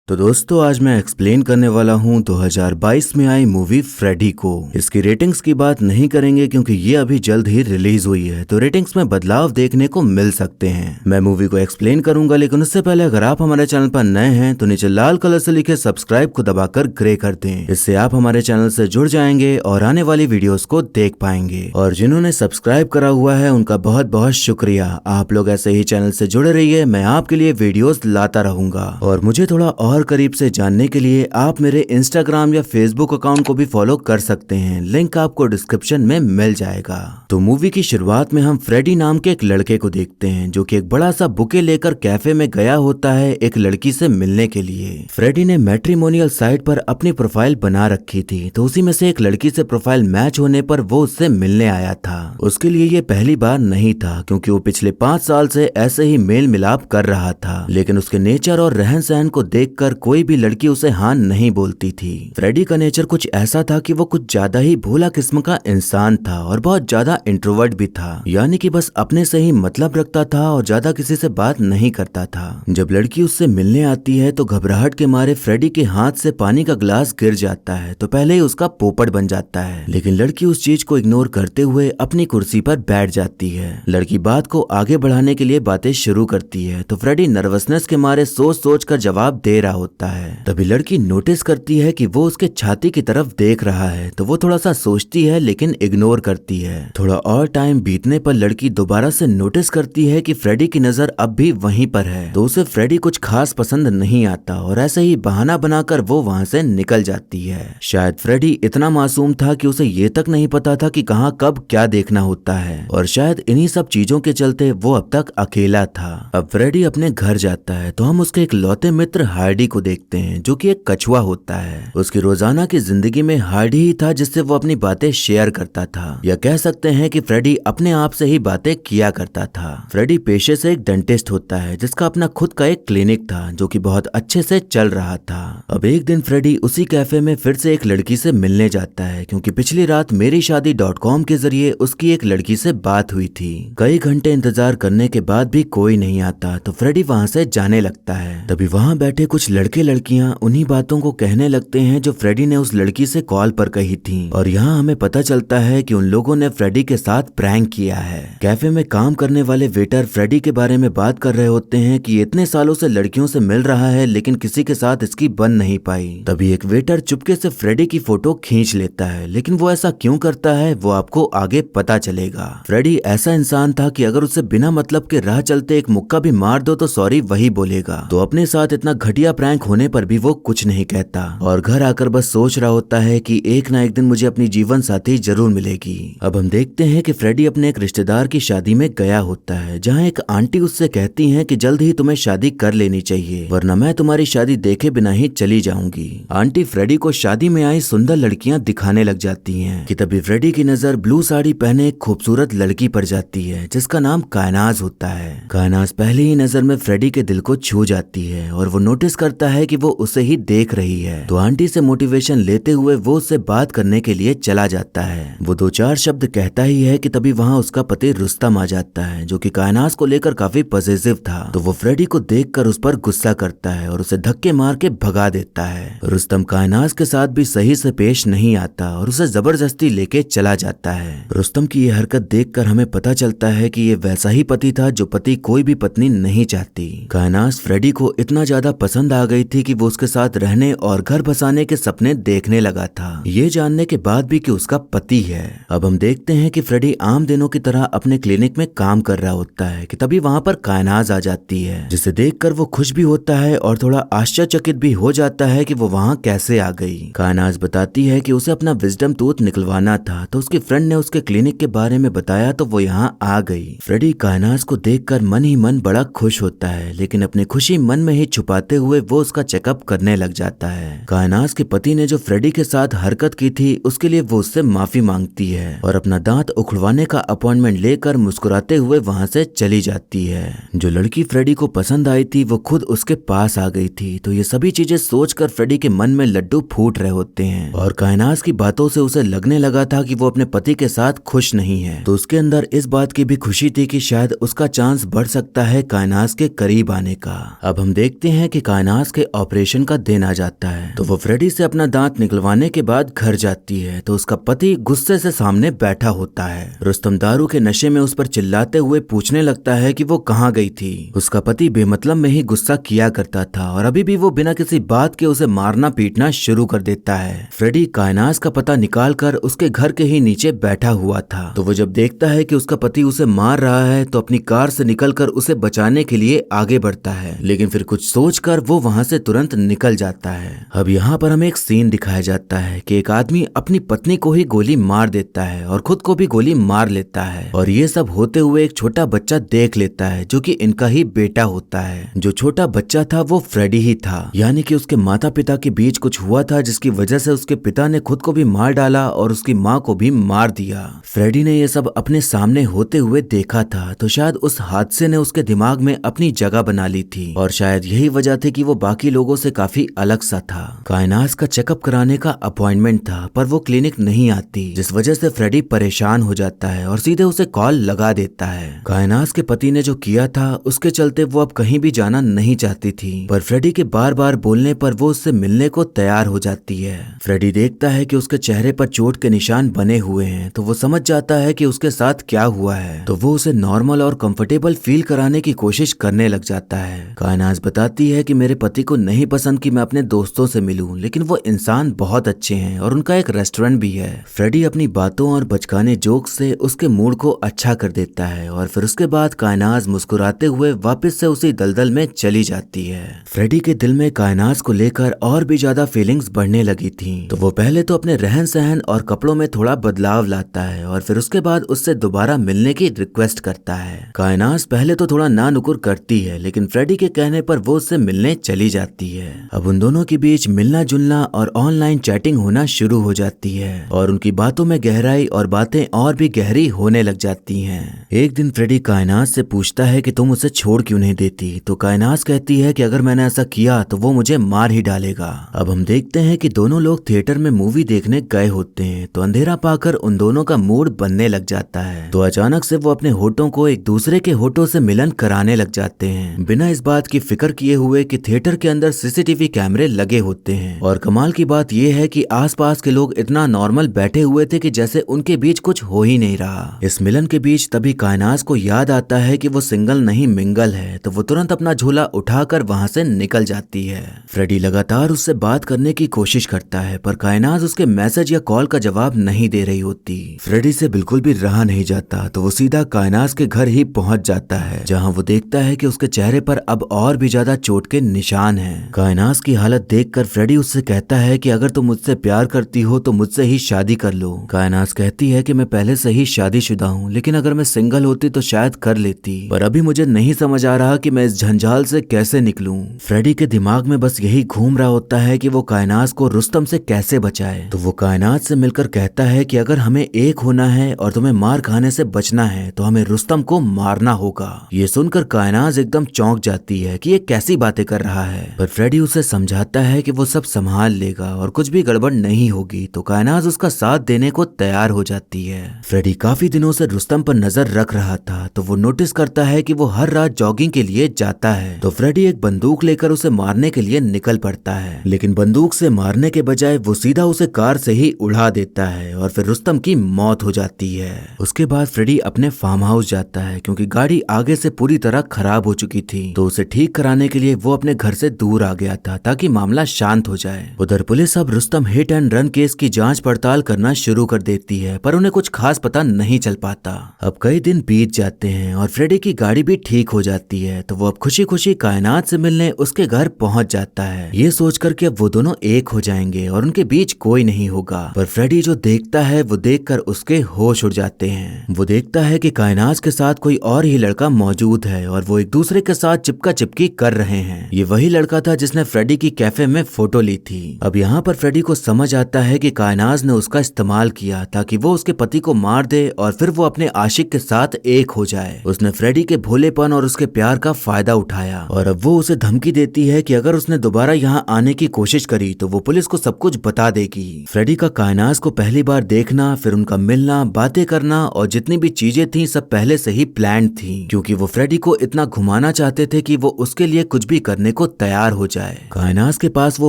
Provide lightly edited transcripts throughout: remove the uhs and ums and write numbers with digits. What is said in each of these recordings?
तो दोस्तों आज मैं एक्सप्लेन करने वाला हूँ 2022 में आई मूवी फ्रेडी को। इसकी रेटिंग्स की बात नहीं करेंगे क्योंकि ये अभी जल्द ही रिलीज हुई है, तो रेटिंग्स में बदलाव देखने को मिल सकते हैं। मैं मूवी को एक्सप्लेन करूंगा, लेकिन उससे पहले अगर आप हमारे चैनल पर नए हैं तो नीचे लाल कलर से लिखे सब्सक्राइब को दबाकर ग्रे कर दें। इससे आप हमारे चैनल से जुड़ जाएंगे और आने वाली वीडियोस को देख पाएंगे। और जिन्होंने सब्सक्राइब करा हुआ है उनका बहुत बहुत शुक्रिया। आप लोग ऐसे ही चैनल से जुड़े रहिए, मैं आपके लिए वीडियोस लाता रहूंगा। और मुझे थोड़ा और करीब से जानने के लिए आप मेरे इंस्टाग्राम या फेसबुक अकाउंट को भी फॉलो कर सकते हैं, लिंक आपको डिस्क्रिप्शन में मिल जाएगा। तो मूवी की शुरुआत में हम फ्रेडी नाम के एक लड़के को देखते हैं जो कि एक बड़ा सा बुके लेकर कैफे में गया होता है एक लड़की से मिलने के लिए। फ्रेडी ने मैट्रिमोनियल साइट पर अपनी प्रोफाइल बना रखी थी, तो उसी में से एक लड़की से प्रोफाइल मैच होने पर वो उससे मिलने आया था। उसके लिए ये पहली बार नहीं था क्योंकि वो पिछले 5 साल से ऐसे ही मेल मिलाप कर रहा था, लेकिन उसके नेचर और रहन सहन को देखकर कोई भी लड़की उसे हाँ नहीं बोलती थी। फ्रेडी का नेचर कुछ ऐसा था कि वो कुछ ज्यादा ही भोला किस्म का इंसान था और बहुत ज्यादा इंट्रोवर्ट भी था, यानी कि बस अपने से ही मतलब रखता था और ज्यादा किसी से बात नहीं करता था। जब लड़की उससे मिलने आती है तो घबराहट के मारे फ्रेडी के हाथ से पानी का ग्लास गिर जाता है, तो पहले ही उसका पोपट बन जाता है, लेकिन लड़की उस चीज को इग्नोर करते हुए अपनी कुर्सी पर बैठ जाती है। लड़की बात को आगे बढ़ाने के लिए बातें शुरू करती है, तो फ्रेडी नर्वसनेस के मारे सोच सोच कर जवाब दे रहा होता है। तभी लड़की नोटिस करती है कि वो उसके छाती की तरफ देख रहा है, तो वो थोड़ा सा सोचती है लेकिन इग्नोर करती है। थोड़ा और टाइम बीतने पर लड़की दोबारा से नोटिस करती है कि फ्रेडी की नजर अब भी वहीं पर है, तो उसे फ्रेडी कुछ खास पसंद नहीं आता और ऐसे ही बहाना बनाकर वो वहां से निकल जाती है। शायद फ्रेडी इतना मासूम था कि उसे ये तक नहीं पता था कि कहाँ कब क्या देखना होता है, और शायद इन्हीं सब चीजों के चलते वो अब तक अकेला था। अब फ्रेडी अपने घर जाता है तो हम उसके एक लौते मित्र हार्डी को देखते हैं जो कि एक कछुआ होता है। उसकी रोजाना की जिंदगी में हार्डी ही था जिससे वो अपनी बातें शेयर करता था, या कह सकते हैं कि फ्रेडी अपने आप से ही बातें किया करता था। फ्रेडी पेशे से एक डेंटिस्ट होता है जिसका अपना खुद का एक क्लिनिक था जो कि बहुत अच्छे से चल रहा था। अब एक दिन फ्रेडी उसी कैफे में फिर से एक लड़की से मिलने जाता है क्योंकि पिछली रात मेरीशादी.com के जरिए उसकी एक लड़की से बात हुई थी। कई घंटे इंतजार करने के बाद भी कोई नहीं आता तो फ्रेडी वहां से जाने लगता है। तभी वहां बैठे कुछ लड़के लड़कियां उन्हीं बातों को कहने लगते हैं जो फ्रेडी ने उस लड़की से कॉल पर कही थी, और यहाँ हमें पता चलता है कि उन लोगों ने फ्रेडी के साथ प्रैंक किया है। कैफे में काम करने वाले वेटर फ्रेडी के बारे में बात कर रहे होते हैं कि इतने सालों से लड़कियों से मिल रहा है लेकिन किसी के साथ इसकी बन नहीं पाई। तभी एक वेटर चुपके से फ्रेडी की फोटो खींच लेता है, लेकिन वो ऐसा क्यों करता है वो आपको आगे पता चलेगा। फ्रेडी ऐसा इंसान था कि अगर उसे बिना मतलब के राह चलते एक मुक्का भी मार दो तो सॉरी वही बोलेगा, तो अपने साथ इतना घटिया प्रैंक होने पर भी वो कुछ नहीं कहता और घर आकर बस सोच रहा होता है कि एक ना एक दिन मुझे अपनी जीवन साथी जरूर मिलेगी। अब हम देखते हैं कि फ्रेडी अपने एक रिश्तेदार की शादी में गया होता है जहां एक आंटी उससे कहती हैं कि जल्द ही तुम्हें शादी कर लेनी चाहिए वरना मैं तुम्हारी शादी देखे बिना ही चली जाऊंगी। आंटी फ्रेडी को शादी में आई सुंदर लड़कियां दिखाने लग जाती हैं कि तभी फ्रेडी की नजर ब्लू साड़ी पहने एक खूबसूरत लड़की पर जाती है जिसका नाम कायनाज होता है। कायनाज पहली ही नजर में फ्रेडी के दिल को छू जाती है और वो नोटिस करता है कि वो उसे ही देख रही है, तो आंटी से मोटिवेशन लेते हुए वो उससे बात करने के लिए चला जाता है। वो 2-4 शब्द कहता ही है कि तभी वहाँ उसका पति रुस्तम आ जाता है जो कि कायनाज को लेकर काफी पॉजिटिव था, तो वो फ्रेडी को देखकर उस पर गुस्सा करता है और उसे धक्के मार के भगा देता है। रुस्तम कायनाज के साथ भी सही से पेश नहीं आता और उसे जबरदस्ती लेके चला जाता है। रुस्तम की ये हरकत देखकर हमें पता चलता है कि ये वैसा ही पति था जो पति कोई भी पत्नी नहीं चाहती। कायनाज फ्रेडी को इतना ज्यादा पसंद आ गई थी कि वो उसके साथ रहने और घर बसाने के सपने देखने लगा था, ये जानने के बाद भी कि उसका पति है। अब हम देखते हैं कि फ्रेडी आम दिनों की तरह अपने क्लिनिक में काम कर रहा होता है कि तभी वहाँ पर कायनाज आ जाती है, जिसे देखकर वो खुश भी होता है और थोड़ा आश्चर्यचकित भी हो जाता है कि वो वहाँ कैसे आ गई। कायनाज बताती है कि उसे अपना विजडम टूथ निकलवाना था, तो उसकी फ्रेंड ने उसके क्लिनिक के बारे में बताया तो वो यहाँ आ गई। फ्रेडी कायनाज को देखकर मन ही मन बड़ा खुश होता है, लेकिन अपनी खुशी मन में ही छुपाते हुए वो उसका चेकअप करने लग जाता है। कायनाज के पति ने जो फ्रेडी के साथ हरकत की थी उसके लिए वो उससे माफी मांगती है और अपना दांत उखड़वाने का अपॉइंटमेंट लेकर मुस्कुराते हुए वहां से चली जाती है। जो लड़की फ्रेडी को पसंद आई थी वो खुद उसके पास आ गई थी, तो ये सभी चीजें सोचकर फ्रेडी के मन में लड्डू फूट रहे होते हैं और कायनाज की बातों से उसे लगने लगा था कि वो अपने पति के साथ खुश नहीं है, तो उसके अंदर इस बात की भी खुशी थी कि शायद उसका चांस बढ़ सकता है कायनाज के करीब आने का। अब हम देखते हैं कि कायनाज कायनास के ऑपरेशन का दिन आ जाता है। तो वो फ्रेडी से अपना दांत निकलवाने के बाद घर जाती है तो उसका पति गुस्से से सामने बैठा होता है। रुस्तम दारू के नशे में उस पर चिल्लाते हुए पूछने लगता है कि वो कहाँ गई थी। उसका पति बेमतलब में ही गुस्सा किया करता था और अभी भी वो बिना किसी बात के उसे मारना पीटना शुरू कर देता है। फ्रेडी कायनास का पता निकाल कर उसके घर के ही नीचे बैठा हुआ था। तो वो जब देखता है कि उसका पति उसे मार रहा है तो अपनी कार से निकलकर उसे बचाने के लिए आगे बढ़ता है, लेकिन फिर कुछ सोचकर वो वहां से तुरंत निकल जाता है। अब यहाँ पर हमें एक सीन दिखाया जाता है कि एक आदमी अपनी पत्नी को ही गोली मार देता है और खुद को भी गोली मार लेता है और ये सब होते हुए एक छोटा बच्चा देख लेता है जो कि इनका ही बेटा होता है। जो छोटा बच्चा था वो फ्रेडी ही था, यानी कि उसके माता पिता के बीच कुछ हुआ था जिसकी वजह से उसके पिता ने खुद को भी मार डाला और उसकी माँ को भी मार दिया। फ्रेडी ने ये सब अपने सामने होते हुए देखा था तो शायद उस हादसे ने उसके दिमाग में अपनी जगह बना ली थी और शायद यही वजह थी कि वो बाकी लोगों से काफी अलग सा था। कायनास का चेकअप कराने का अपॉइंटमेंट था पर वो क्लिनिक नहीं आती, जिस वजह से फ्रेडी परेशान हो जाता है और सीधे उसे कॉल लगा देता है। कायनास के पति ने जो किया था उसके चलते वो अब कहीं भी जाना नहीं चाहती थी, पर फ्रेडी के बार बार बोलने पर वो उससे मिलने को तैयार हो जाती है। फ्रेडी देखता है कि उसके चेहरे पर चोट के निशान बने हुए हैं तो वो समझ जाता है कि उसके साथ क्या हुआ है, तो वो उसे नॉर्मल और कंफर्टेबल फील कराने की कोशिश करने लग जाता है। कायनास बताती है कि मेरे पति को नहीं पसंद कि मैं अपने दोस्तों से मिलूं, लेकिन वो इंसान बहुत अच्छे हैं और उनका एक रेस्टोरेंट भी है। फ्रेडी अपनी बातों और बचकाने जोक से उसके मूड को अच्छा कर देता है और फिर उसके बाद कायनास मुस्कुराते हुए वापस से उसी दलदल में चली जाती है। फ्रेडी के दिल में कायनास को लेकर और भी ज्यादा फीलिंग्स बढ़ने लगी थी, तो वो पहले तो अपने रहन सहन और कपड़ों में थोड़ा बदलाव लाता है और फिर उसके बाद उससे दोबारा मिलने की रिक्वेस्ट करता है। कायनास पहले तो थोड़ा ना नुकुर करती है, लेकिन फ्रेडी के कहने पर वो उससे मिलने चली जाती है। अब उन दोनों के बीच मिलना जुलना और ऑनलाइन चैटिंग होना शुरू हो जाती है और उनकी बातों में गहराई और बातें और भी गहरी होने लग जाती हैं। एक दिन फ्रेडी कायनास से पूछता है कि तुम उसे छोड़ क्यों नहीं देती, तो कायनास कहती है कि अगर मैंने ऐसा किया तो वो मुझे मार ही डालेगा। अब हम देखते हैं कि दोनों लोग थिएटर में मूवी देखने गए होते हैं, तो अंधेरा पाकर उन दोनों का मूड बनने लग जाता है। तो अचानक से वो अपने होठों को एक दूसरे के होठों से मिलन कराने लग जाते हैं, बिना इस बात की फिक्र किए हुए कि थिएटर के अंदर सीसीटीवी कैमरे लगे होते हैं। और कमाल की बात यह है कि आसपास के लोग इतना नॉर्मल बैठे हुए थे कि जैसे उनके बीच कुछ हो ही नहीं रहा। इस मिलन के बीच तभी कायनास को याद आता है कि वो सिंगल नहीं मिंगल है, तो वो तुरंत अपना झोला उठाकर वहां से निकल जाती है। फ्रेडी लगातार उससे बात करने की कोशिश करता है पर कायनास उसके मैसेज या कॉल का जवाब नहीं दे रही होती। फ्रेडी से बिल्कुल भी रहा नहीं जाता तो वो सीधा कायनास के घर ही पहुंच जाता है, जहां वो देखता है कि उसके चेहरे पर अब और भी ज्यादा चोट के निशान हैं। कायनास की हालत देखकर फ्रेडी उससे कहता है कि अगर तुम मुझसे प्यार करती हो तो मुझसे ही शादी कर लो। कायनास कहती है कि मैं पहले से ही शादीशुदा हूँ, लेकिन अगर मैं सिंगल होती तो शायद कर लेती, पर अभी मुझे नहीं समझ आ रहा कि मैं इस झंझाल से कैसे निकलूं। फ्रेडी के दिमाग में बस यही घूम रहा होता है कि वो कायनास को रुस्तम से कैसे बचाए। तो वो कायनास से मिलकर कहता है कि अगर हमें एक होना है और तुम्हें मार खाने से बचना है तो हमें रुस्तम को मारना होगा। ये सुनकर कायनास एकदम चौंक जाती है कि ये कैसी बातें कर रहा है, पर फ्रेडी उसे समझाता है कि वो सब संभाल लेगा और कुछ भी गड़बड़ नहीं होगी, तो कायनास उसका साथ देने को तैयार हो जाती है। फ्रेडी काफी दिनों से रुस्तम पर नजर रख रहा था, तो वो नोटिस करता है कि वो हर रात जॉगिंग के लिए जाता है। तो फ्रेडी एक बंदूक लेकर उसे मारने के लिए निकल पड़ता है, लेकिन बंदूक से मारने के बजाय वो सीधा उसे कार से ही उड़ा देता है और फिर रुस्तम की मौत हो जाती है। उसके बाद फ्रेडी अपने फार्म हाउस जाता है क्योंकि गाड़ी आगे से पूरी तरह खराब हो चुकी थी, तो उसे ठीक कराने के लिए वो अपने घर से दूर आ गया था ताकि मामला शांत हो जाए। उधर पुलिस अब Rustam hit and run case की जांच पड़ताल करना शुरू कर देती है, पर उन्हें कुछ खास पता नहीं चल पाता। अब कई दिन बीत जाते हैं और फ्रेडी की गाड़ी भी ठीक हो जाती है, तो वो अब खुशी खुशी कायनात से मिलने उसके घर पहुंच जाता है, ये सोचकर कि अब वो दोनों एक हो जाएंगे और उनके बीच कोई नहीं होगा। पर फ्रेडी जो देखता है वो देखकर उसके होश उड़ जाते हैं। वो देखता है कि कायनात के साथ कोई और ही लड़का मौजूद है और वो एक दूसरे के साथ चिपका चिपकी कर रहे हैं। ये वही लड़का था जिसने फ्रेडी की कैफे में फोटो ली थी। अब यहाँ पर फ्रेडी को समझ आता है कि कायनात ने उसका इस्तेमाल किया ताकि वो उसके पति को मार दे और फिर वो अपने आशिक के साथ एक हो जाए। उसने फ्रेडी के भोलेपन और उसके प्यार का फायदा उठाया और अब वो उसे धमकी देती है कि अगर उसने दोबारा यहाँ आने की कोशिश करी तो वो पुलिस को सब कुछ बता देगी। फ्रेडी का कायनात को पहली बार देखना, फिर उनका मिलना, बातें करना और जितनी भी चीजें थी सब पहले से ही प्लान थी, क्योंकि वो फ्रेडी को इतना घुमाना चाहते थे कि वो उसके लिए कुछ भी करने को को तैयार हो जाए। कायनाज के पास वो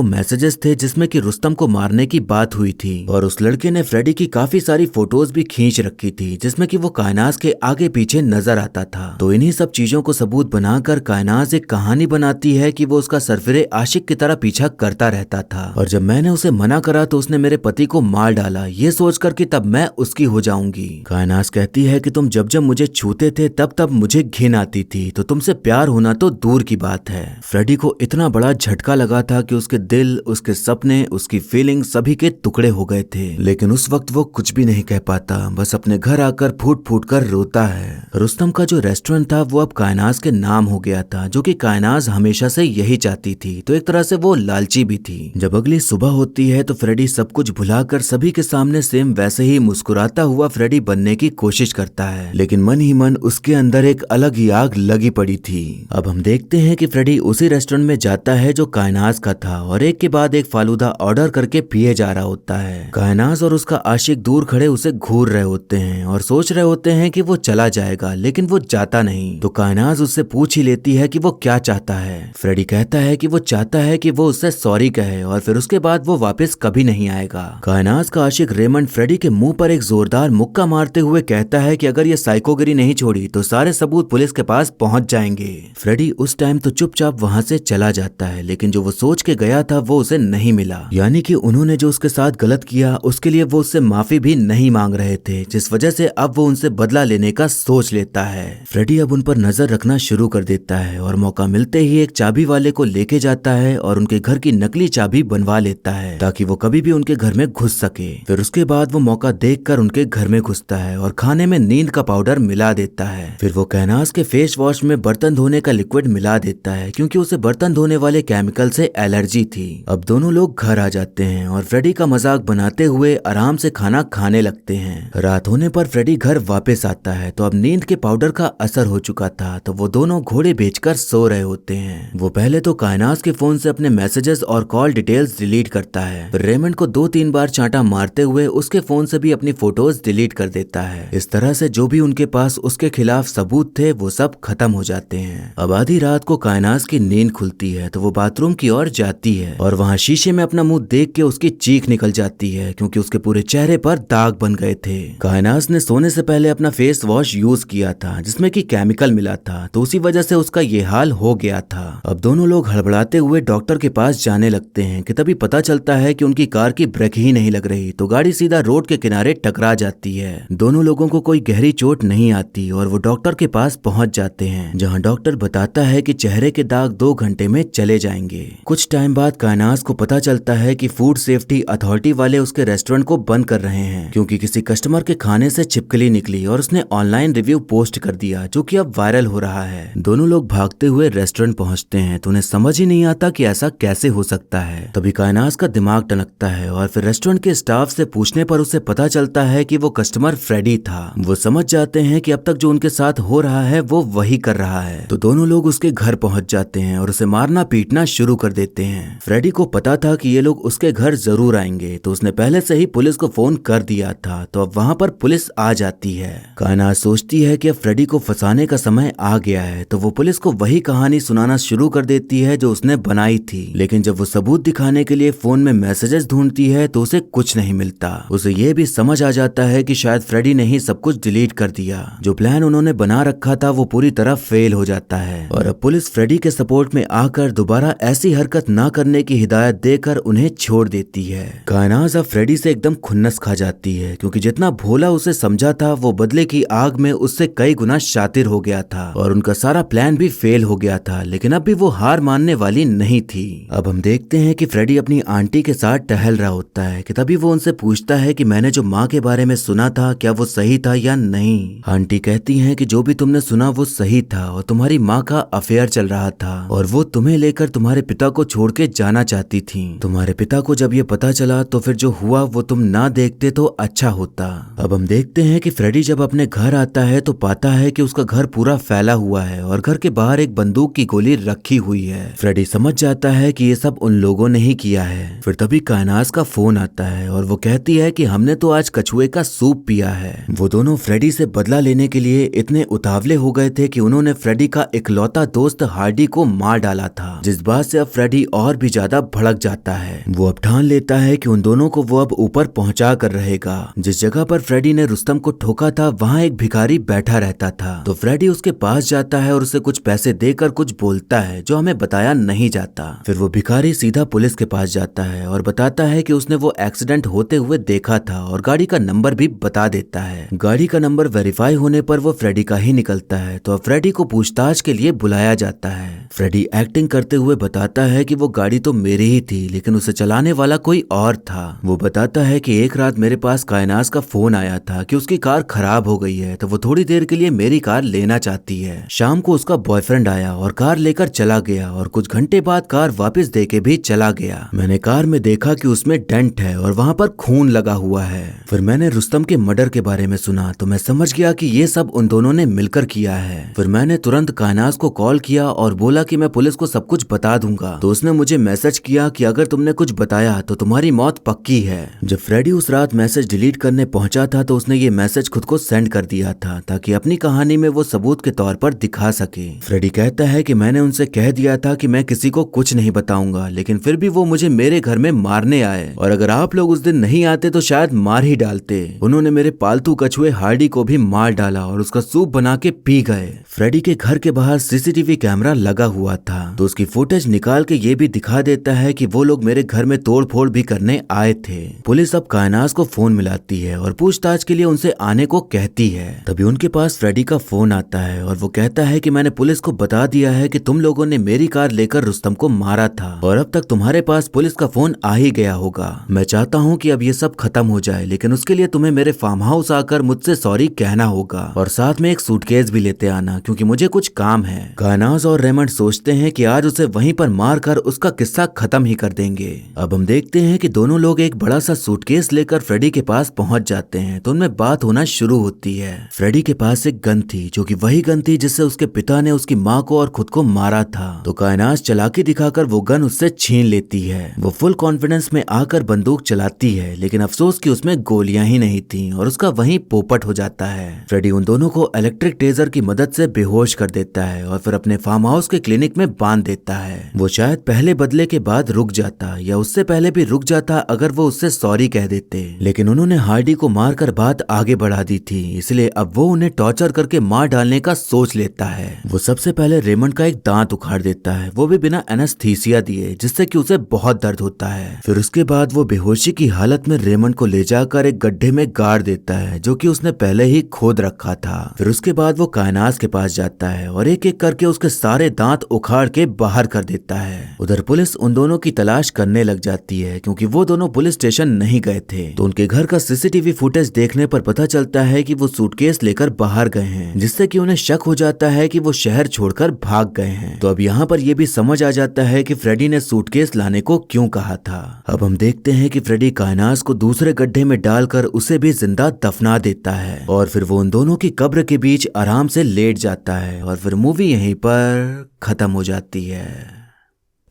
मैसेजेस थे जिसमें कि रुस्तम को मारने की बात हुई थी और उस लड़के ने फ्रेडी की काफी सारी फोटोज भी खींच रखी थी जिसमें कि वो कायनाज के आगे पीछे नजर आता था। तो इन्हीं सब चीजों को सबूत बनाकर कायनाज एक कहानी बनाती है कि वो उसका सरफिरे आशिक की तरह पीछा करता रहता था और जब मैंने उसे मना करा तो उसने मेरे पति को मार डाला, ये सोचकर कि तब मैं उसकी हो जाऊंगी। कायनाज कहती है कि तुम जब जब मुझे छूते थे तब तब मुझे घिन आती थी, तो तुमसे प्यार होना तो दूर की बात है। फ्रेडी को इतना बड़ा झटका लगा था कि उसके दिल, उसके सपने, उसकी फीलिंग सभी के टुकड़े हो गए थे, लेकिन उस वक्त वो कुछ भी नहीं कह पाता, बस अपने घर आकर फूट फूट कर रोता है। रुस्तम का जो रेस्टोरेंट था वो अब कायनाज के नाम हो गया था, जो कि कायनाज हमेशा से यही चाहती थी, तो एक तरह से वो लालची भी थी। जब अगली सुबह होती है तो फ्रेडी सब कुछ भुलाकर सभी के सामने सेम वैसे ही मुस्कुराता हुआ फ्रेडी बनने की कोशिश करता है, लेकिन मन ही मन उसके अंदर एक अलग ही आग लगी पड़ी थी। अब हम देखते हैं कि फ्रेडी उसी रेस्टोरेंट में जाता है जो कायनाज का था और एक के बाद एक फालूदा ऑर्डर करके पिए जा रहा होता है। कायनाज और उसका आशिक दूर खड़े उसे घूर रहे होते हैं और सोच रहे होते हैं कि वो चला जाएगा, लेकिन वो जाता नहीं। तो कायनाज उससे पूछ ही लेती है कि वो क्या चाहता है। फ्रेडी कहता है कि वो चाहता है कि वो उससे सॉरी कहे और फिर उसके बाद वो वापस कभी नहीं आएगा। कायनाज का आशिक रेमंड फ्रेडी के मुंह पर एक जोरदार मुक्का मारते हुए कहता है कि अगर ये साइकोगिरी नहीं छोड़ी तो सारे सबूत पुलिस के पास पहुंच जाएंगे। फ्रेडी उस टाइम तो चुपचाप वहां से चला जाता है, लेकिन जो वो सोच के गया था वो उसे नहीं मिला, यानी कि उन्होंने जो उसके साथ गलत किया उसके लिए वो उससे माफी भी नहीं मांग रहे थे, जिस वजह से अब वो उनसे बदला लेने का सोच लेता है। फ्रेडी अब उन पर नजर रखना शुरू कर देता है और मौका मिलते ही एक चाबी वाले को लेके जाता है और उनके घर की नकली चाबी बनवा लेता है ताकि वो कभी भी उनके घर में घुस सके। फिर उसके बाद वो मौका देखकर उनके घर में घुसता है और खाने में नींद का पाउडर मिला देता है। फिर वो कायनाज के फेस वॉश में बर्तन धोने का लिक्विड मिला देता है क्योंकि उसे बर्तन धोने वाले केमिकल से एलर्जी थी। अब दोनों लोग घर आ जाते हैं और फ्रेडी का मजाक बनाते हुए आराम से खाना खाने लगते हैं। रात होने पर फ्रेडी घर वापस आता है तो अब नींद के पाउडर का असर हो चुका था, तो वो दोनों घोड़े बेचकर सो रहे होते हैं। वो पहले तो कायनाज के फोन से अपने मैसेजेस और कॉल डिटेल्स डिलीट करता है, फिर रेमंड को 2-3 बार चांटा मारते हुए उसके फोन से भी अपनी फोटोज डिलीट कर देता है। इस तरह से जो भी उनके पास उसके खिलाफ सबूत थे वो सब खत्म हो जाते हैं। अब आधी रात को कायनाज की नींद खुलती है तो वो बाथरूम की ओर जाती है और वहाँ शीशे में अपना मुंह देख के उसकी चीख निकल जाती है क्योंकि उसके पूरे चेहरे पर दाग बन गए थे। कायनाज ने सोने से पहले अपना फेस वॉश यूज किया था जिसमें कि केमिकल मिला था, तो उसी वजह से उसका ये हाल हो गया था। अब दोनों लोग हड़बड़ाते हुए डॉक्टर के पास जाने लगते हैं कि तभी पता चलता है कि उनकी कार की ब्रेक ही नहीं लग रही, तो गाड़ी सीधा रोड के किनारे टकरा जाती है। दोनों लोगों को कोई गहरी चोट नहीं आती और वो डॉक्टर के पास पहुंच जाते हैं, जहां डॉक्टर बताता है कि चेहरे के दाग 2 घंटे में चले जाएंगे। कुछ टाइम बाद कायनाज को पता चलता है कि फूड सेफ्टी अथॉरिटी वाले उसके रेस्टोरेंट को बंद कर रहे हैं क्योंकि किसी कस्टमर के खाने से छिपकली निकली और उसने ऑनलाइन रिव्यू पोस्ट कर दिया, जो कि अब वायरल हो रहा है। दोनों लोग भागते हुए रेस्टोरेंट पहुंचते हैं तो उन्हें समझ ही नहीं आता कि ऐसा कैसे हो सकता है। तभी कायनाज का दिमाग टनकता है और फिर रेस्टोरेंट के स्टाफ से पूछने पर उसे पता चलता है कि वो कस्टमर फ्रेडी था। वो समझ जाते हैं कि अब तक जो उनके साथ हो रहा है वो वही कर रहा है, तो दोनों लोग उसके घर पहुंच जाते हैं और उसे मारना पीटना शुरू कर देते हैं। फ्रेडी को पता था कि ये लोग उसके घर जरूर आएंगे, तो उसने पहले से ही पुलिस को फोन कर दिया था, तो अब वहाँ पर पुलिस आ जाती है। कायनाज सोचती है कि अब फ्रेडी को फंसाने का समय आ गया है, तो वो पुलिस को वही कहानी सुनाना शुरू कर देती है जो उसने बनाई थी। लेकिन जब वो सबूत दिखाने के लिए फोन में मैसेजेस ढूंढती है तो उसे कुछ नहीं मिलता। उसे ये भी समझ आ जाता है कि शायद फ्रेडी ने ही सब कुछ डिलीट कर दिया। जो प्लान उन्होंने बना रखा था वो पूरी तरह फेल हो जाता है और अब पुलिस फ्रेडी के सपोर्ट में आकर दोबारा ऐसी हरकत ना करने की हिदायत देकर उन्हें छोड़ देती है। कायनाज अब फ्रेडी से एकदम खुन्नस खा जाती है क्योंकि जितना भोला उसे समझा था वो बदले की आग में उससे कई गुना शातिर हो गया था और उनका सारा प्लान भी फेल हो गया था, लेकिन अब भी वो हार मानने वाली नहीं थी। अब हम देखते हैं कि फ्रेडी अपनी आंटी के साथ टहल रहा होता है कि तभी वो उनसे पूछता है कि मैंने जो माँ के बारे में सुना था क्या वो सही था या नहीं। आंटी कहती हैं कि जो भी तुमने सुना वो सही था और तुम्हारी माँ का अफेयर चल रहा था और वो तुम्हें लेकर तुम्हारे पिता को छोड़ के जाना चाहती थी। तुम्हारे पिता को जब ये पता चला तो फिर जो हुआ वो तुम ना देखते तो अच्छा होता। अब हम देखते हैं कि फ्रेडी जब अपने घर आता है तो पाता है कि उसका घर पूरा फैला हुआ है और घर के बाहर एक बंदूक की गोली रखी हुई है। फ्रेडी समझ जाता है कि ये सब उन लोगों ने ही किया है। फिर तभी कायनाज का फोन आता है और वो कहती है कि हमने तो आज कछुए का सूप पिया है। वो दोनों फ्रेडी से बदला लेने के लिए इतने उतावले हो गए थे कि उन्होंने फ्रेडी का इकलौता दोस्त हार्डी को मार डाला था, जिस बात से अब फ्रेडी और भी ज्यादा भड़क जाता है। वो अब ठान लेता है कि उन दोनों को वो अब ऊपर पहुंचा कर रहेगा। जिस जगह पर फ्रेडी ने रुस्तम को ठोका था वहाँ एक भिखारी बैठा रहता था, तो फ्रेडी उसके पास जाता है और उसे कुछ पैसे देकर कुछ बोलता है जो हमें बताया नहीं जाता। फिर वो भिखारी सीधा पुलिस के पास जाता है और बताता है कि उसने वो एक्सीडेंट होते हुए देखा था और गाड़ी का नंबर भी बता देता है। गाड़ी का नंबर वेरीफाई होने पर वो फ्रेडी का ही निकलता है, तो अब फ्रेडी को पूछताछ के लिए बुलाया जाता है। फ्रेडी एक्टिंग करते हुए बताता है कि वो गाड़ी तो मेरी ही थी, लेकिन उसे चलाने वाला कोई और था। वो बताता है कि एक रात मेरे पास कायनाज का फोन आया था कि उसकी कार खराब हो गई है, तो वो थोड़ी देर के लिए मेरी कार लेना चाहती है। शाम को उसका बॉयफ्रेंड आया और कार लेकर चला गया और कुछ घंटे बाद कार वापस देके भी चला गया। मैंने कार में देखा कि उसमें डेंट है और वहाँ पर खून लगा हुआ है। फिर मैंने रुस्तम के मर्डर के बारे में सुना तो मैं समझ गया कि ये सब उन दोनों ने मिलकर किया है। फिर मैंने तुरंत कायनाज को कॉल किया और बोला कि मैं पुलिस को सब कुछ बता दूंगा, तो उसने मुझे मैसेज किया कि अगर तुमने कुछ बताया तो तुम्हारी मौत पक्की है। जब फ्रेडी उस रात मैसेज डिलीट करने पहुंचा था तो उसने ये मैसेज खुद को सेंड कर दिया था ताकि अपनी कहानी में वो सबूत के तौर पर दिखा सके। फ्रेडी कहता है कि मैंने उनसे कह दिया था कि मैं किसी को कुछ नहीं बताऊंगा, लेकिन फिर भी वो मुझे मेरे घर में मारने आए और अगर आप लोग उस दिन नहीं आते तो शायद मार ही डालते। उन्होंने मेरे पालतू कछुए हार्डी को भी मार डाला और उसका सूप बना के पी गए। फ्रेडी के घर के बाहर सीसीटीवी कैमरा लगा हुआ था, तो उसकी फुटेज निकाल के ये भी दिखा देता है कि वो लोग मेरे घर में तोड़ फोड़ भी करने आए थे। पुलिस अब कायनाज को फोन मिलाती है और पूछताछ के लिए उनसे आने को कहती है। तभी उनके पास फ्रेडी का फोन आता है और वो कहता है कि मैंने पुलिस को बता दिया है कि तुम लोगों ने मेरी कार लेकर रुस्तम को मारा था और अब तक तुम्हारे पास पुलिस का फोन आ ही गया होगा। मैं चाहता हूँ कि अब ये सब खत्म हो जाए, लेकिन उसके लिए तुम्हें मेरे फार्म हाउस आकर मुझसे सॉरी कहना होगा और साथ में एक सूटकेस भी लेते आना क्योंकि मुझे कुछ काम है। कायनाज और रेमंड सोचते हैं कि आज उसे वहीं पर मार कर उसका किस्सा खत्म ही कर देंगे। अब हम देखते हैं कि दोनों लोग एक बड़ा सा सूटकेस लेकर फ्रेडी के पास पहुंच जाते हैं, तो उनमें बात होना शुरू होती है। फ्रेडी के पास एक गन थी जो कि वही गन थी जिससे उसके पिता ने उसकी माँ को और खुद को मारा था, तो कायनाज चालाकी दिखाकर वो गन उससे छीन लेती है। वो फुल कॉन्फिडेंस में आकर बंदूक चलाती है, लेकिन अफसोस कि उसमें गोलियां ही नहीं थी और उसका वहीं पोपट हो जाता है। फ्रेडी उन दोनों को इलेक्ट्रिक टेजर की मदद से बेहोश कर देता है और फिर अपने फार्म हाउस के क्लिनिक में बांध देता है। वो शायद पहले बदले के बाद रुक जाता या उससे पहले भी रुक जाता अगर वो उससे सॉरी कह देते, लेकिन उन्होंने हार्डी को मारकर बात आगे बढ़ा दी थी, इसलिए अब वो उन्हें टॉर्चर करके मार डालने का सोच लेता है। वो सबसे पहले रेमंड का एक दांत उखाड़ देता है, वो भी बिना एनेस्थीसिया दिए, जिससे कि उसे बहुत दर्द होता है। फिर उसके बाद वो बेहोशी की हालत में रेमंड को ले जाकर एक गड्ढे में गाड़ देता है जो कि उसने पहले ही खोद रखा था। फिर उसके बाद वो कायनाज के पास जाता है और एक एक करके उसके सारे दांत उखाड़ के बाहर कर देता है। उधर पुलिस उन दोनों की तलाश करने लग जाती है क्योंकि वो दोनों पुलिस स्टेशन नहीं गए थे, तो उनके घर का सीसीटीवी फुटेज देखने पर पता चलता है कि वो सूटकेस लेकर बाहर गए हैं, जिससे कि उन्हें शक हो जाता है कि वो शहर छोड़कर भाग गए हैं। तो अब यहाँ पर ये भी समझ आ जाता है कि फ्रेडी ने सूटकेस लाने को क्यों कहा था। अब हम देखते हैं कि फ्रेडी कायनाज को दूसरे गड्ढे में डालकर उसे भी जिंदा दफना देता है और फिर वो उन दोनों की कब्र के बीच आराम से लेट जाता है और फिर मूवी यहीं पर खत्म हो जाती है।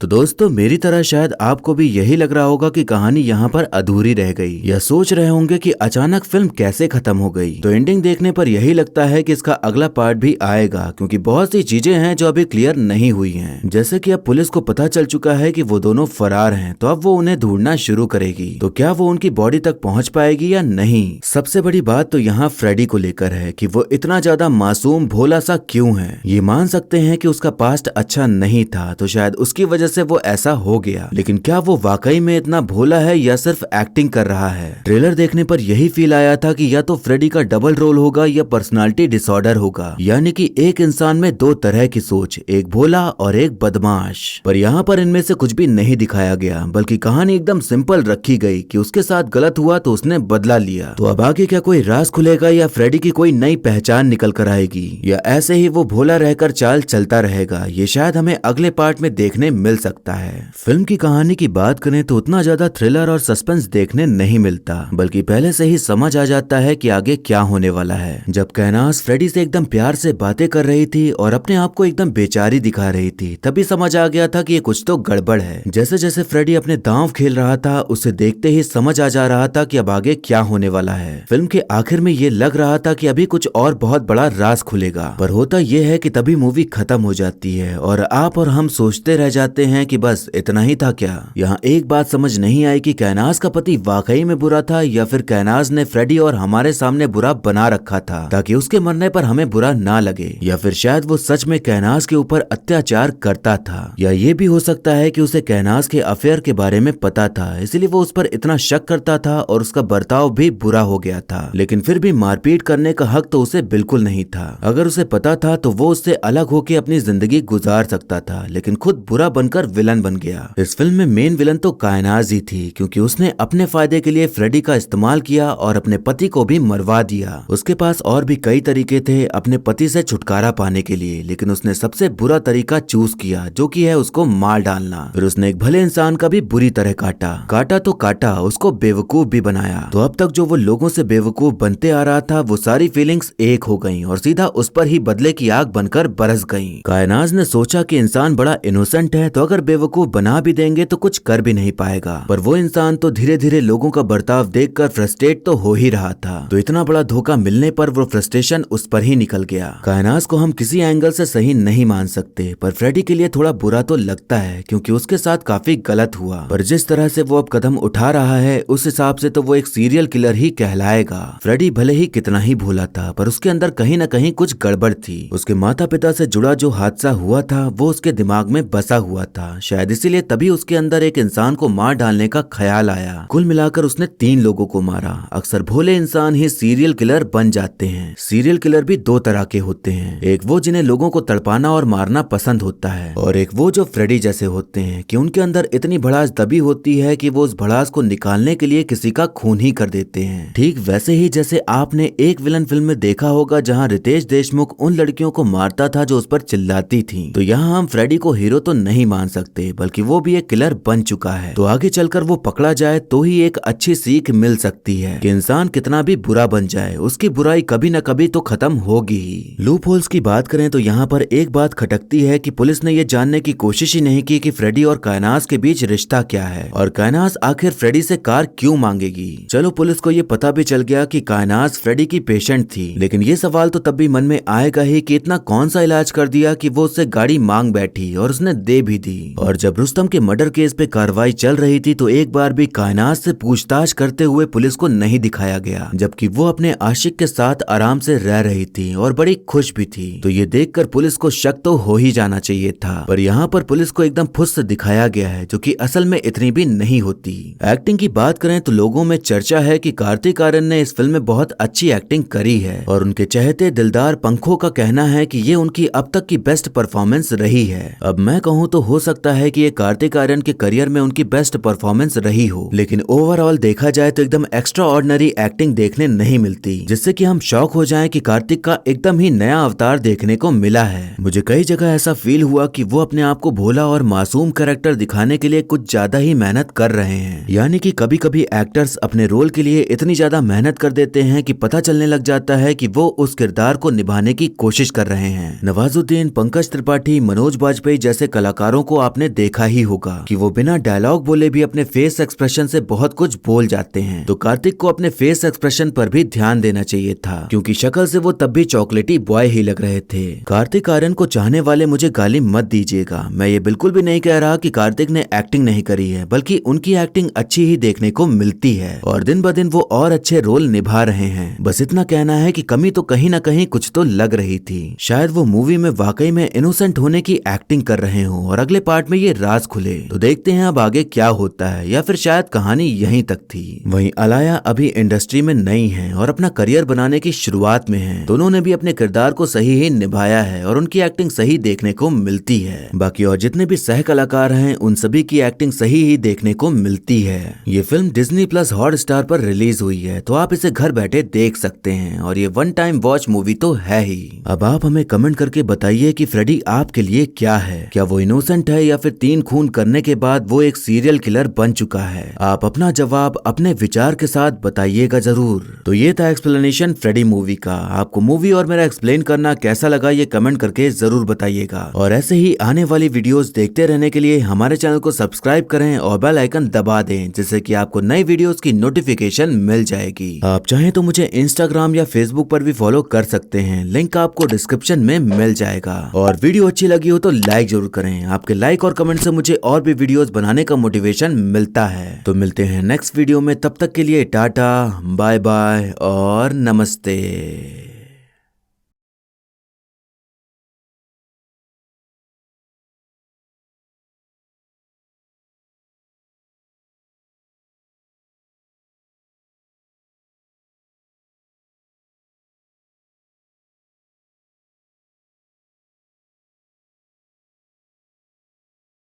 तो दोस्तों, मेरी तरह शायद आपको भी यही लग रहा होगा कि कहानी यहाँ पर अधूरी रह गई, या सोच रहे होंगे कि अचानक फिल्म कैसे खत्म हो गई। तो एंडिंग देखने पर यही लगता है कि इसका अगला पार्ट भी आएगा, क्योंकि बहुत सी चीजें हैं जो अभी क्लियर नहीं हुई हैं। जैसे कि अब पुलिस को पता चल चुका है कि वो दोनों फरार हैं, तो अब वो उन्हें ढूंढना शुरू करेगी। तो क्या वो उनकी बॉडी तक पहुंच पाएगी या नहीं? सबसे बड़ी बात तो यहाँ फ्रेडी को लेकर है कि वो इतना ज्यादा मासूम भोला सा क्यों है। ये मान सकते हैं कि उसका पास्ट अच्छा नहीं था, तो शायद उसकी वजह से वो ऐसा हो गया, लेकिन क्या वो वाकई में इतना भोला है या सिर्फ एक्टिंग कर रहा है? ट्रेलर देखने पर यही फील आया था कि या तो फ्रेडी का डबल रोल होगा या पर्सनालिटी डिसऑर्डर होगा, यानी कि एक इंसान में दो तरह की सोच, एक भोला और एक बदमाश। पर यहाँ पर इनमें से कुछ भी नहीं दिखाया गया, बल्कि कहानी एकदम सिंपल रखी गई कि उसके साथ गलत हुआ तो उसने बदला लिया। तो अब आगे क्या कोई राज खुलेगा या फ्रेडी की कोई नई पहचान निकल कर आएगी, या ऐसे ही वो भोला रहकर चाल चलता रहेगा? ये शायद हमें अगले पार्ट में देखने मिल मिल सकता है। फिल्म की कहानी की बात करें तो उतना ज्यादा थ्रिलर और सस्पेंस देखने नहीं मिलता, बल्कि पहले से ही समझ आ जाता है कि आगे क्या होने वाला है। जब कैनास फ्रेडी से एकदम प्यार से बातें कर रही थी और अपने आप को एकदम बेचारी दिखा रही थी, तभी समझ आ गया था कि ये कुछ तो गड़बड़ है। जैसे जैसे फ्रेडी अपने दांव खेल रहा था, उसे देखते ही समझ आ जा रहा था कि अब आगे क्या होने वाला है। फिल्म के आखिर में ये लग रहा था कि अभी कुछ और बहुत बड़ा राज खुलेगा, पर होता यह है कि तभी मूवी खत्म हो जाती है और आप और हम सोचते रह जाते हैं कि बस इतना ही था क्या। यहाँ एक बात समझ नहीं आई कि कैनास का पति वाकई में बुरा था या फिर कैनास ने फ्रेडी और हमारे सामने बुरा बना रखा था ताकि उसके मरने पर हमें बुरा ना लगे, या फिर शायद वो सच में कैनास के ऊपर अत्याचार करता था, या ये भी हो सकता है कि उसे कैनास के अफेयर के बारे में पता था, इसलिए वो उस पर इतना शक करता था और उसका बर्ताव भी बुरा हो गया था। लेकिन फिर भी मारपीट करने का हक तो उसे बिल्कुल नहीं था। अगर उसे पता था तो वो उससे अलग होकर अपनी जिंदगी गुजार सकता था, लेकिन खुद बुरा बनकर विलन बन गया। इस फिल्म में मेन विलन तो कायनाज ही थी, क्योंकि उसने अपने फायदे के लिए फ्रेडी का इस्तेमाल किया और अपने पति को भी मरवा दिया। उसके पास और भी कई तरीके थे अपने पति से छुटकारा पाने के लिए, लेकिन उसने सबसे बुरा तरीका चूज किया, जो कि है उसको मार डालना। फिर उसने एक भले इंसान का भी बुरी तरह काटा तो काटा, उसको बेवकूफ भी बनाया। तो अब तक जो वो लोगों से बेवकूफ बनते आ रहा था, वो सारी फीलिंग्स एक हो गईं और सीधा उस पर ही बदले की आग बनकर बरस गईं। कायनाज ने सोचा कि इंसान बड़ा इनोसेंट है, तो अगर बेवकूफ बना भी देंगे तो कुछ कर भी नहीं पाएगा, पर वो इंसान तो धीरे धीरे लोगों का बर्ताव देखकर फ्रस्ट्रेट तो हो ही रहा था। तो इतना बड़ा धोखा मिलने पर वो फ्रस्ट्रेशन उस पर ही निकल गया। कायनाज को हम किसी एंगल से सही नहीं मान सकते, पर फ्रेडी के लिए थोड़ा बुरा तो लगता है, क्योंकि उसके साथ काफी गलत हुआ। पर जिस तरह से वो अब कदम उठा रहा है, उस हिसाब से तो वो एक सीरियल किलर ही कहलाएगा। फ्रेडी भले ही कितना ही भोला था, पर उसके अंदर कहीं न कहीं कुछ गड़बड़ थी। उसके माता पिता से जुड़ा जो हादसा हुआ था, वो उसके दिमाग में बसा हुआ था। शायद इसीलिए तभी उसके अंदर एक इंसान को मार डालने का ख्याल आया। कुल मिलाकर उसने 3 लोगों को मारा। अक्सर भोले इंसान ही सीरियल किलर बन जाते हैं। सीरियल किलर भी 2 तरह के होते हैं, एक वो जिन्हें लोगों को तड़पाना और मारना पसंद होता है, और एक वो जो फ्रेडी जैसे होते हैं कि उनके अंदर इतनी भड़ास दबी होती है कि वो उस भड़ास को निकालने के लिए किसी का खून ही कर देते हैं। ठीक वैसे ही जैसे आपने एक विलन फिल्म में देखा होगा जहां रितेश देशमुख उन लड़कियों को मारता था जो उस पर चिल्लाती थी, तो यहाँ हम फ्रेडी को हीरो तो नहीं मान सकते, बल्कि वो भी एक किलर बन चुका है। तो आगे चलकर वो पकड़ा जाए तो ही एक अच्छी सीख मिल सकती है कि इंसान कितना भी बुरा बन जाए, उसकी बुराई कभी न कभी तो खत्म होगी ही। लूप होल्स की बात करें तो यहाँ पर एक बात खटकती है कि पुलिस ने ये जानने की कोशिश ही नहीं की कि फ्रेडी और कायनास के बीच रिश्ता क्या है, और कायनास आखिर फ्रेडी से कार क्यों मांगेगी। चलो पुलिस को ये पता भी चल गया कि कायनास फ्रेडी की पेशेंट थी, लेकिन ये सवाल तो तब भी मन में आएगा ही कि इतना कौन सा इलाज कर दिया कि वो उससे गाड़ी मांग बैठी और उसने दे भी दी। और जब रुस्तम के मर्डर केस पे कार्रवाई चल रही थी तो एक बार भी कायनास से पूछताछ करते हुए पुलिस को नहीं दिखाया गया, जबकि वो अपने आशिक के साथ आराम से रह रही थी और बड़ी खुश भी थी। तो ये देखकर पुलिस को शक तो हो ही जाना चाहिए था, पर यहाँ पर पुलिस को एकदम फुस दिखाया गया है, जो कि असल में इतनी भी नहीं होती। एक्टिंग की बात करें तो लोगों में चर्चा है कि कार्तिक आर्यन ने इस फिल्म में बहुत अच्छी एक्टिंग करी है, और उनके चहेते दिलदार पंखों का कहना है कि ये उनकी अब तक की बेस्ट परफॉर्मेंस रही है। अब मैं कहूँ तो हो सकता है कि ये कार्तिक आर्यन के करियर में उनकी बेस्ट परफॉर्मेंस रही हो, लेकिन ओवरऑल देखा जाए तो एकदम एक्स्ट्रा ऑर्डिनरी एक्टिंग देखने नहीं मिलती, जिससे कि हम शॉक हो जाएं कि कार्तिक का एकदम ही नया अवतार देखने को मिला है। मुझे कई जगह ऐसा फील हुआ कि वो अपने आप को भोला और मासूम कैरेक्टर दिखाने के लिए कुछ ज्यादा ही मेहनत कर रहे हैं, यानी कि कभी कभी एक्टर्स अपने रोल के लिए इतनी ज्यादा मेहनत कर देते हैं कि पता चलने लग जाता है कि वो उस किरदार को निभाने की कोशिश कर रहे हैं। नवाजुद्दीन, पंकज त्रिपाठी, मनोज बाजपेयी जैसे कलाकारों को आपने देखा ही होगा कि वो बिना डायलॉग बोले भी अपने फेस एक्सप्रेशन से बहुत कुछ बोल जाते हैं। तो कार्तिक को अपने फेस एक्सप्रेशन पर भी ध्यान देना चाहिए था, क्योंकि शक्ल से वो तब भी चॉकलेटी बॉय ही लग रहे थे। कार्तिक आर्यन को चाहने वाले मुझे गाली मत दीजिएगा, मैं ये बिल्कुल भी नहीं कह रहा कि कार्तिक ने एक्टिंग नहीं करी है, बल्कि उनकी एक्टिंग अच्छी ही देखने को मिलती है और दिन ब दिन वो और अच्छे रोल निभा रहे हैं। बस इतना कहना है कि कमी तो कहीं ना कहीं कुछ तो लग रही थी। शायद वो मूवी में वाकई में इनोसेंट होने की एक्टिंग कर रहे हो और अगले पार्ट में ये राज खुले। तो देखते हैं अब आगे क्या होता है, या फिर शायद कहानी यहीं तक थी। वहीं अलाया अभी इंडस्ट्री में नई है और अपना करियर बनाने की शुरुआत में है, तो उन्होंने भी अपने किरदार को सही ही निभाया है और उनकी एक्टिंग सही देखने को मिलती है। बाकी और जितने भी सह कलाकार हैं उन सभी की एक्टिंग सही ही देखने को मिलती है। ये फिल्म डिज्नी प्लस हॉटस्टार पर रिलीज हुई है, तो आप इसे घर बैठे देख सकते हैं और ये वन टाइम वॉच मूवी तो है ही। अब आप हमें कमेंट करके बताइए कि फ्रेडी आपके लिए क्या है। क्या वो इनोसेंट अटेम्प्ट है या फिर 3 खून करने के बाद वो एक सीरियल किलर बन चुका है? आप अपना जवाब अपने विचार के साथ बताइएगा जरूर। तो ये था एक्सप्लेनेशन फ्रेडी मूवी का। आपको मूवी और मेरा एक्सप्लेन करना कैसा लगा ये कमेंट करके जरूर बताइएगा। और ऐसे ही आने वाली वीडियोस देखते रहने के लिए हमारे चैनल को सब्सक्राइब करें और बेल आइकन दबा दें, जिससे कि आपको नई वीडियोस की नोटिफिकेशन मिल जाएगी। आप चाहें तो मुझे इंस्टाग्राम या फेसबुक पर भी फॉलो कर सकते हैं, लिंक आपको डिस्क्रिप्शन में मिल जाएगा। और वीडियो अच्छी लगी हो तो लाइक जरूर करें, आपके लाइक और कमेंट से मुझे और भी वीडियोस बनाने का मोटिवेशन मिलता है। तो मिलते हैं नेक्स्ट वीडियो में, तब तक के लिए टाटा बाय बाय और नमस्ते।